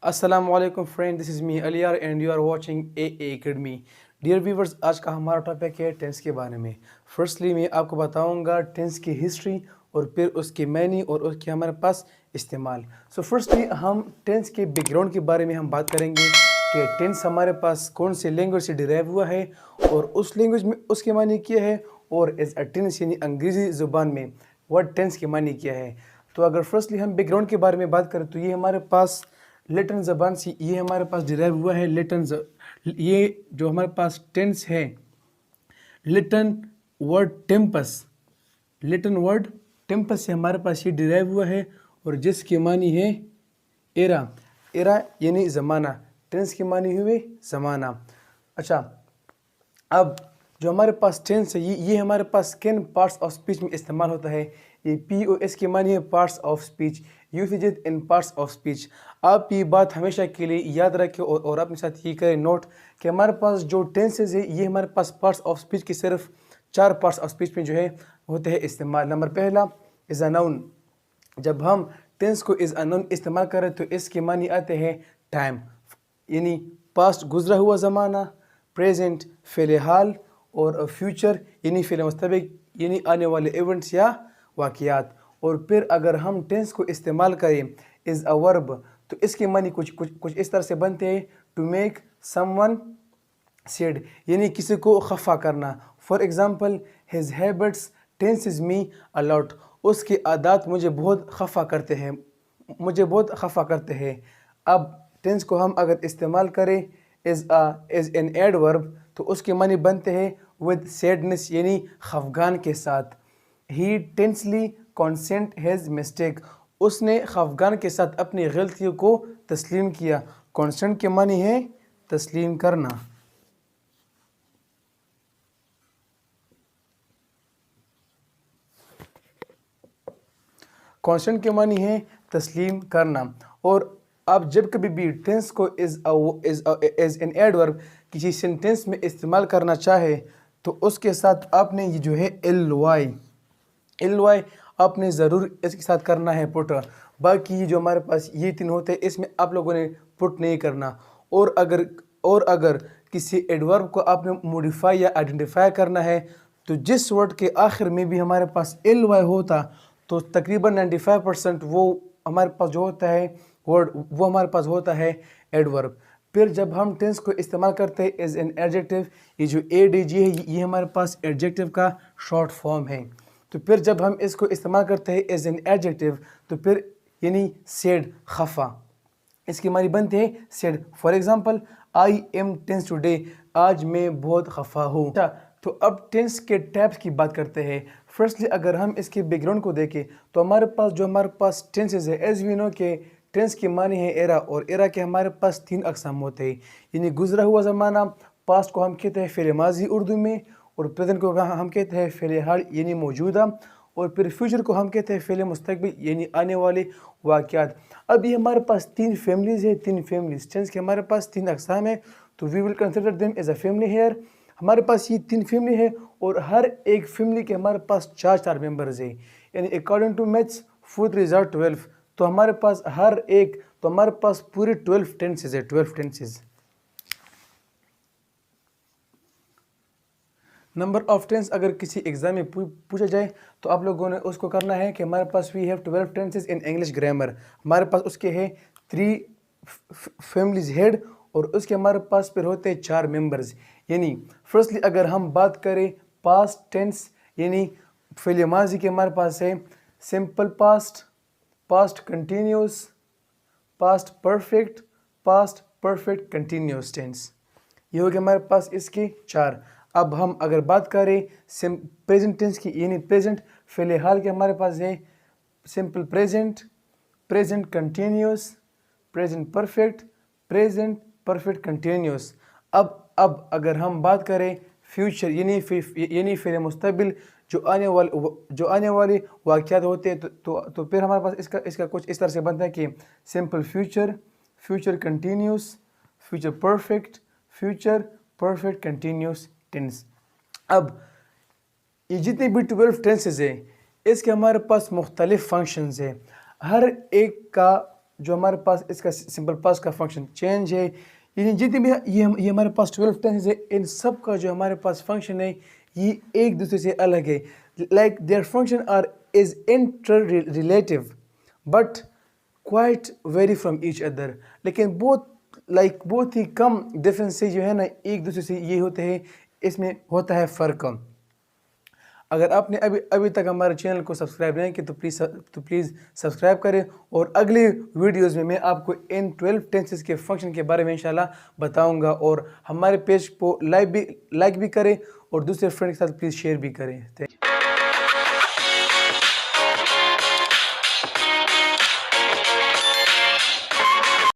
السلام علیکم friend, this is me Aliyar and you are watching a academy. Dear viewers, آج کا ہمارا ٹاپک ہے ٹینس کے بارے میں. فرسٹلی میں آپ کو بتاؤں گا ٹینس کی ہسٹری اور پھر اس کے معنی اور اس کے ہمارے پاس استعمال. سو فرسٹلی ہم ٹینس کے بیک گراؤنڈ کے بارے میں ہم بات کریں گے کہ ٹینس ہمارے پاس کون سے لینگویج سے ڈیرائیو ہوا ہے اور اس لینگویج میں اس کے معنی کیا ہے، اور ایز اے ٹینس یعنی انگریزی زبان میں ورڈ ٹینس کے معنی کیا ہے. تو اگر فرسٹلی ہم بیک گراؤنڈ کے بارے میں بات کریں تو یہ ہمارے پاس لیٹن زبان سے یہ ہمارے پاس ڈیرائیو ہوا ہے. یہ جو ہمارے پاس ٹینس ہے، لیٹن ورڈ ٹیمپس سے ہمارے پاس یہ ڈیرائیو ہوا ہے، اور جس کے معنی ہے ایرا یعنی زمانہ. ٹینس کے معنی ہوئے زمانہ. اچھا، اب جو ہمارے پاس ٹینس ہے یہ ہمارے پاس کن پارٹس آف اسپیچ میں استعمال ہوتا ہے. یہ POS کے معنی ہے parts of speech, usage in parts of speech. آپ یہ بات ہمیشہ کے لیے یاد رکھیں اور اپنے ساتھ یہ کریں نوٹ کہ ہمارے پاس جو ٹینسز ہے یہ ہمارے پاس پارٹس آف اسپیچ کے صرف 4 پارٹس آف اسپیچ میں جو ہے ہوتے ہیں استعمال. نمبر پہلا از اے ناؤن. جب ہم ٹینس کو از اے ناؤن استعمال کریں تو اس کے معنی آتے ہیں ٹائم یعنی پاسٹ گزرا ہوا زمانہ، پریزنٹ فعل حال، اور فیوچر یعنی فعل مستقبل یعنی آنے والے ایونٹس یا واقعات. اور پھر اگر ہم ٹینس کو استعمال کریں از اے ورب تو اس کے معنی کچھ اس طرح سے بنتے ہیں: to make someone sad یعنی کسی کو خفا کرنا. For example, his habits tenses me a lot. اس کے عادات مجھے بہت خفا کرتے ہیں. اب ٹینس کو ہم اگر استعمال کریں از این ایڈورب تو اس کے معنی بنتے ہیں ود سیڈنس یعنی خفگان کے ساتھ. ہی ٹینسلی کنسنٹ ہز مسٹیک. اس نے خفگان کے ساتھ اپنی غلطیوں کو تسلیم کیا. کنسنٹ کے معنی ہے تسلیم کرنا. کنسنٹ کے معنی ہے تسلیم کرنا. اور آپ جب کبھی بھی ٹینس کو ایز این ایڈورب کسی سینٹینس میں استعمال کرنا چاہے تو اس کے ساتھ آپ نے یہ جو ہے ایل وائی آپ نے ضرور اس کے ساتھ کرنا ہے پٹ. باقی جو ہمارے پاس یہ 3 ہوتے ہیں اس میں آپ لوگوں نے پٹ نہیں کرنا. اور اگر کسی ایڈورب کو آپ نے موڈیفائی یا آئیڈینٹیفائی کرنا ہے تو جس ورڈ کے آخر میں بھی ہمارے پاس ایل وائی ہوتا تو تقریباً 95% وہ ہمارے پاس جو ہوتا ہے ورڈ وہ ہمارے پاس ہوتا ہے ایڈورب. پھر جب ہم ٹینس کو استعمال کرتے ہیں ایز این ایڈجیکٹو، یہ جو ADG ہے یہ ہمارے پاس ایڈجیکٹو کا شارٹ فارم ہے. تو پھر جب ہم اس کو استعمال کرتے ہیں ایز این ایڈجیکٹو تو پھر یعنی سیڈ خفا، اس کی معنی بنتے ہیں said. For example, I am tense today, آج میں بہت خفا ہوں. تو اب ٹینس کے ٹائپس کی بات کرتے ہیں. فرسٹلی اگر ہم اس کے بیک گراؤنڈ کو دیکھیں تو ہمارے پاس ٹینسز ہے. ایز وی نو کہ ٹینس کے معنی ہے ایرا، اور ایرا کے ہمارے پاس 3 اقسام ہوتے ہیں یعنی گزرا ہوا زمانہ. پاسٹ کو ہم کہتے ہیں فعل ماضی اردو میں، اور پریزنٹ کو ہم کہتے ہیں فعل حال یعنی موجودہ، اور پھر فیوچر کو ہم کہتے ہیں فعل مستقبل یعنی آنے والے واقعات. اب یہ ہمارے پاس 3 فیملیز ہیں. 3 فیملیز ٹینس کے ہمارے پاس 3 اقسام ہیں. تو we will consider them as a family here. ہمارے پاس یہ 3 فیملی ہے اور ہر ایک فیملی کے ہمارے پاس 4 ممبرز ہیں یعنی اکارڈنگ ٹو میتھس 4 3 are 12. تو ہمارے پاس پورے 12 ٹینسز ہے. 12 ٹینسز. نمبر آف ٹینس اگر کسی ایگزام میں پوچھا جائے تو آپ لوگوں نے اس کو کرنا ہے کہ ہمارے پاس we have 12 tenses in English grammar. ہمارے پاس اس کے ہے 3 فیملیز ہیڈ، اور اس کے ہمارے پاس پھر ہوتے ہیں 4 ممبرز. یعنی فرسٹلی اگر ہم بات کریں پاسٹ ٹینس یعنی فعل ماضی کے ہمارے پاس ہے simple past, past continuous, past perfect continuous tense. یہ ہوگا ہمارے پاس اس کے 4. اب ہم اگر بات کریں پریزنٹ ٹینس کی یعنی پریزنٹ فعل حال کے ہمارے پاس ہے simple present, present continuous, present perfect continuous. اب اگر ہم بات کریں فیوچر یعنی فعل مستقبل جو آنے والے واقعات ہوتے ہیں تو پھر ہمارے پاس اس کا کچھ اس طرح سے بنتا ہے کہ simple future continuous, future perfect continuous tense. اب یہ جتنے بھی 12 ٹینسز ہیں اس کے ہمارے پاس مختلف فنکشنز ہیں. ہر ایک کا جو ہمارے پاس اس کا سمپل پاسٹ کا فنکشن چینج ہے، یعنی جتنے بھی یہ ہمارے پاس 12 ٹینسز ہے، ان سب کا جو ہمارے پاس فنکشن ہے یہ ایک دوسرے سے الگ ہے. Like their function is inter relative but quite vary from each other. لیکن بہت ہی کم ڈفرینس سے جو ہے نا ایک دوسرے سے یہ ہوتے ہیں، اس میں ہوتا ہے فرق. اگر آپ نے ابھی تک ہمارے چینل کو سبسکرائب نہیں کیا تو پلیز سبسکرائب کریں، اور اگلی ویڈیوز میں آپ کو ان 12 ٹینسز کے فنکشن کے بارے میں انشاءاللہ بتاؤں گا. اور ہمارے پیج کو لائک بھی کریں اور دوسرے فرینڈ کے ساتھ پلیز شیئر بھی کریں.